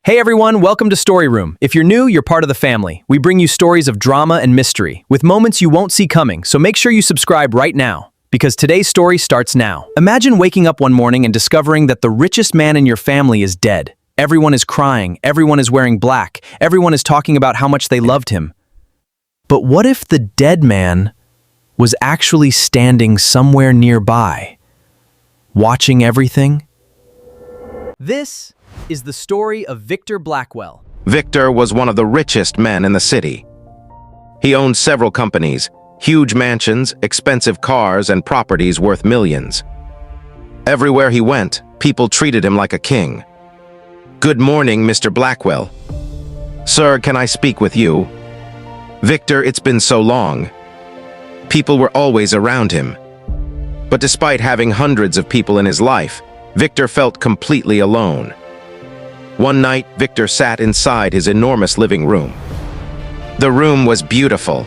Hey everyone, welcome to Story Room. If you're new, you're part of the family. We bring you stories of drama and mystery, with moments you won't see coming, so make sure you subscribe right now, because today's story starts now. Imagine waking up one morning and discovering that the richest man in your family is dead. Everyone is crying, everyone is wearing black, everyone is talking about how much they loved him. But what if the dead man was actually standing somewhere nearby, watching everything? This is the story of Victor Blackwell. Victor was one of the richest men in the city. He owned several companies, huge mansions, expensive cars, and properties worth millions. Everywhere he went, people treated him like a king. "Good morning, Mr. Blackwell. Sir, can I speak with you?" "Victor, it's been so long." People were always around him. But despite having hundreds of people in his life, Victor felt completely alone. One night, Victor sat inside his enormous living room. The room was beautiful.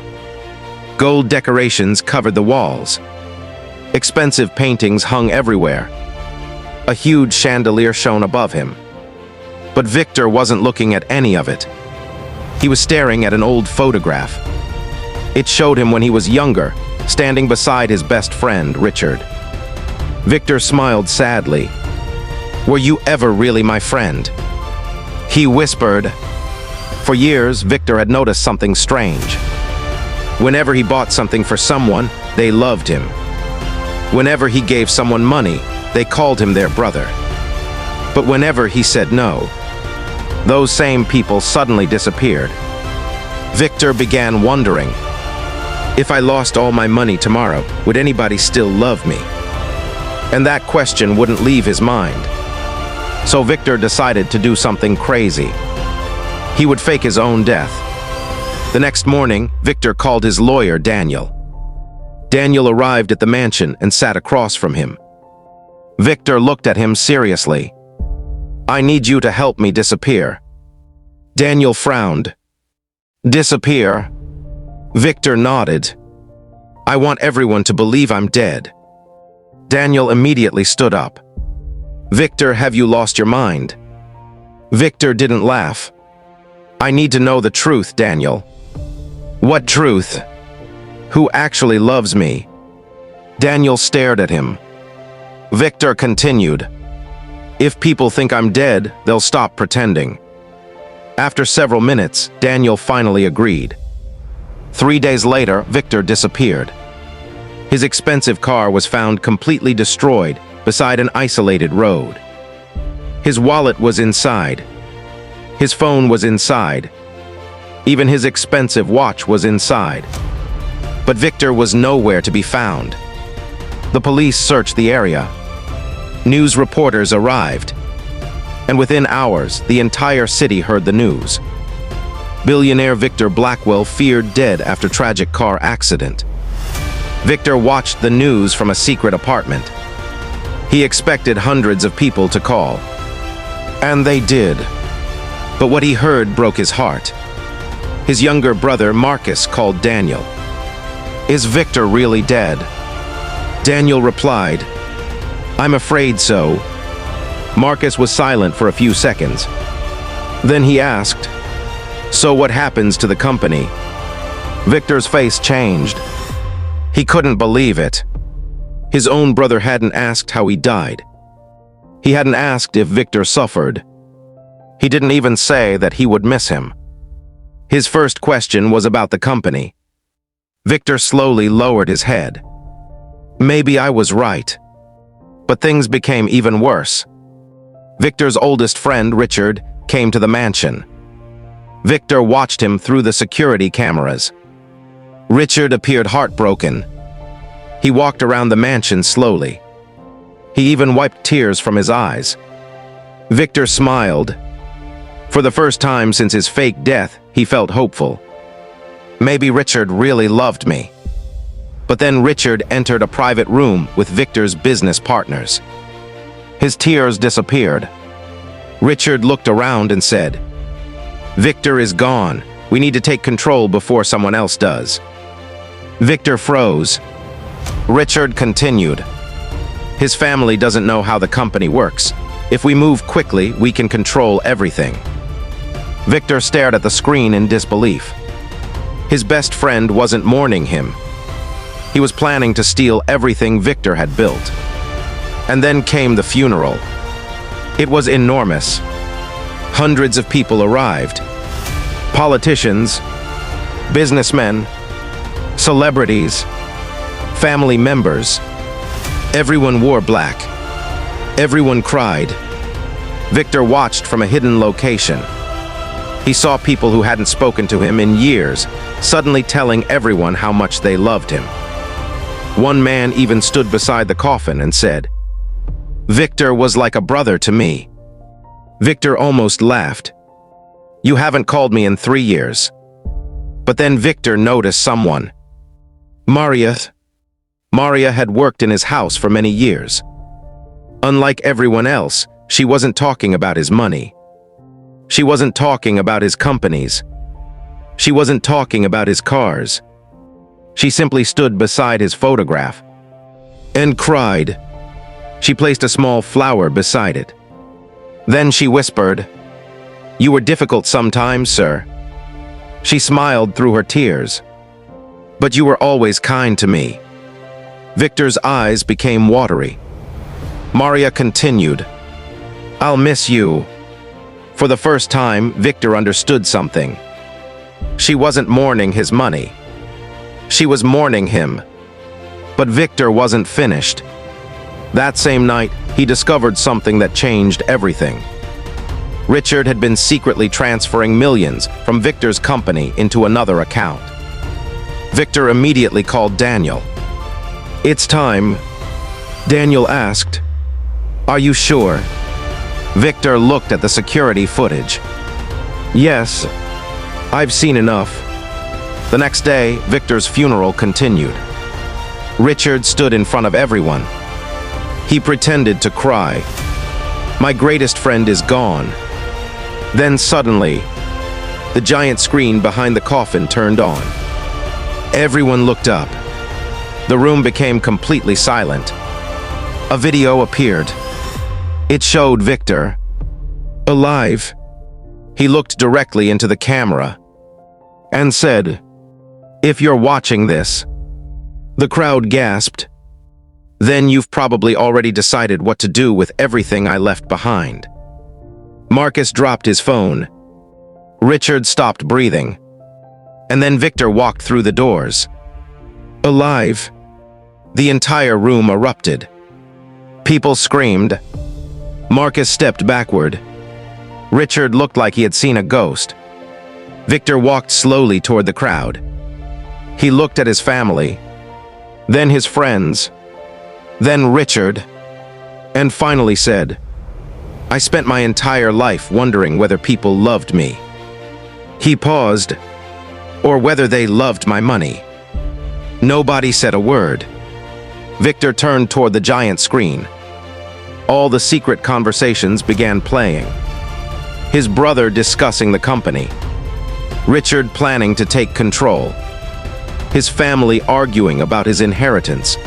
Gold decorations covered the walls. Expensive paintings hung everywhere. A huge chandelier shone above him. But Victor wasn't looking at any of it. He was staring at an old photograph. It showed him when he was younger, standing beside his best friend, Richard. Victor smiled sadly. "Were you ever really my friend?" He whispered. For years, Victor had noticed something strange. Whenever he bought something for someone, they loved him. Whenever he gave someone money, they called him their brother. But whenever he said no, those same people suddenly disappeared. Victor began wondering, if I lost all my money tomorrow, would anybody still love me? And that question wouldn't leave his mind. So Victor decided to do something crazy. He would fake his own death. The next morning, Victor called his lawyer, Daniel. Daniel arrived at the mansion and sat across from him. Victor looked at him seriously. "I need you to help me disappear." Daniel frowned. "Disappear?" Victor nodded. "I want everyone to believe I'm dead." Daniel immediately stood up. "Victor, have you lost your mind?" Victor didn't laugh. "I need to know the truth, Daniel." "What truth? Who actually loves me?" Daniel stared at him. Victor continued, "If people think I'm dead, they'll stop pretending." After several minutes, Daniel finally agreed. 3 days later, Victor disappeared. His expensive car was found completely destroyed beside an isolated road. His wallet was inside. His phone was inside. Even his expensive watch was inside. But Victor was nowhere to be found. The police searched the area. News reporters arrived. And within hours, the entire city heard the news. Billionaire Victor Blackwell feared dead after tragic car accident. Victor watched the news from a secret apartment. He expected hundreds of people to call. And they did. But what he heard broke his heart. His younger brother, Marcus, called Daniel. "Is Victor really dead?" Daniel replied, "I'm afraid so." Marcus was silent for a few seconds. Then he asked, "So what happens to the company?" Victor's face changed. He couldn't believe it. His own brother hadn't asked how he died. He hadn't asked if Victor suffered. He didn't even say that he would miss him. His first question was about the company. Victor slowly lowered his head. "Maybe I was right." But things became even worse. Victor's oldest friend, Richard, came to the mansion. Victor watched him through the security cameras. Richard appeared heartbroken. He walked around the mansion slowly. He even wiped tears from his eyes. Victor smiled. For the first time since his fake death, he felt hopeful. Maybe Richard really loved me. But then Richard entered a private room with Victor's business partners. His tears disappeared. Richard looked around and said, "Victor is gone. We need to take control before someone else does." Victor froze. Richard continued, "His family doesn't know how the company works. If we move quickly, we can control everything." Victor stared at the screen in disbelief. His best friend wasn't mourning him. He was planning to steal everything Victor had built. And then came the funeral. It was enormous. Hundreds of people arrived. Politicians, businessmen, celebrities, family members. Everyone wore black. Everyone cried. Victor watched from a hidden location. He saw people who hadn't spoken to him in years, suddenly telling everyone how much they loved him. One man even stood beside the coffin and said, "Victor was like a brother to me." Victor almost laughed. "You haven't called me in 3 years." But then Victor noticed someone. Maria. Maria had worked in his house for many years. Unlike everyone else, she wasn't talking about his money. She wasn't talking about his companies. She wasn't talking about his cars. She simply stood beside his photograph and cried. She placed a small flower beside it. Then she whispered, "You were difficult sometimes, sir." She smiled through her tears. "But you were always kind to me." Victor's eyes became watery. Maria continued, "I'll miss you." For the first time, Victor understood something. She wasn't mourning his money. She was mourning him. But Victor wasn't finished. That same night, he discovered something that changed everything. Richard had been secretly transferring millions from Victor's company into another account. Victor immediately called Daniel. "It's time." Daniel asked, "Are you sure?" Victor looked at the security footage. "Yes, I've seen enough." The next day, Victor's funeral continued. Richard stood in front of everyone. He pretended to cry. "My greatest friend is gone." Then suddenly, the giant screen behind the coffin turned on. Everyone looked up. The room became completely silent. A video appeared. It showed Victor alive. He looked directly into the camera and said, "If you're watching this." The crowd gasped. "Then you've probably already decided what to do with everything I left behind." Marcus dropped his phone. Richard stopped breathing. And then Victor walked through the doors. Alive. The entire room erupted. People screamed. Marcus stepped backward. Richard looked like he had seen a ghost. Victor walked slowly toward the crowd. He looked at his family, then his friends, then Richard, and finally said, "I spent my entire life wondering whether people loved me." He paused, or whether they loved my money. Nobody said a word. Victor turned toward the giant screen. All the secret conversations began playing. His brother discussing the company. Richard planning to take control. His family arguing about his inheritance.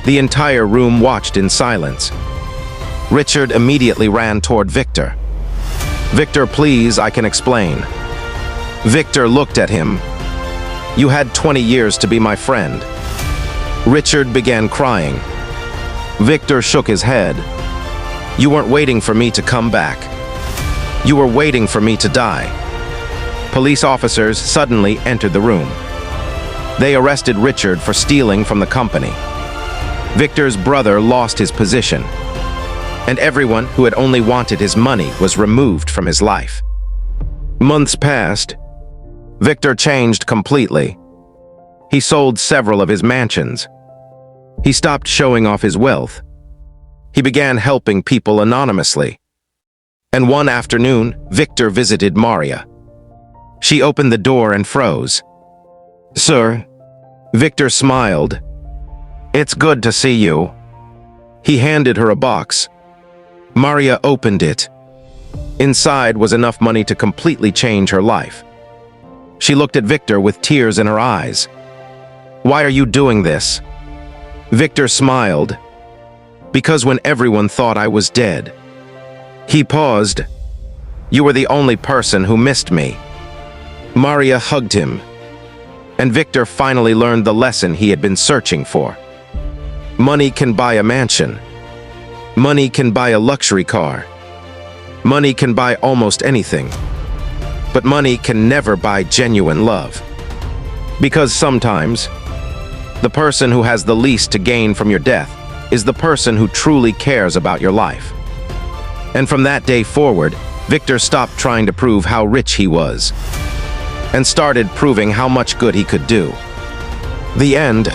The entire room watched in silence. Richard immediately ran toward Victor. "Victor, please, I can explain." Victor looked at him. "You had 20 years to be my friend." Richard began crying. Victor shook his head. "You weren't waiting for me to come back. You were waiting for me to die." Police officers suddenly entered the room. They arrested Richard for stealing from the company. Victor's brother lost his position, and everyone who had only wanted his money was removed from his life. Months passed. Victor changed completely. He sold several of his mansions. He stopped showing off his wealth. He began helping people anonymously. And one afternoon, Victor visited Maria. She opened the door and froze. "Sir." Victor smiled. "It's good to see you." He handed her a box. Maria opened it. Inside was enough money to completely change her life. She looked at Victor with tears in her eyes. "Why are you doing this?" Victor smiled. "Because when everyone thought I was dead." He paused. You were the only person who missed me." Maria hugged him, and Victor finally learned the lesson he had been searching for. Money can buy a mansion. Money can buy a luxury car. Money can buy almost anything. But money can never buy genuine love. Because sometimes, the person who has the least to gain from your death is the person who truly cares about your life. And from that day forward, Victor stopped trying to prove how rich he was and started proving how much good he could do. The end.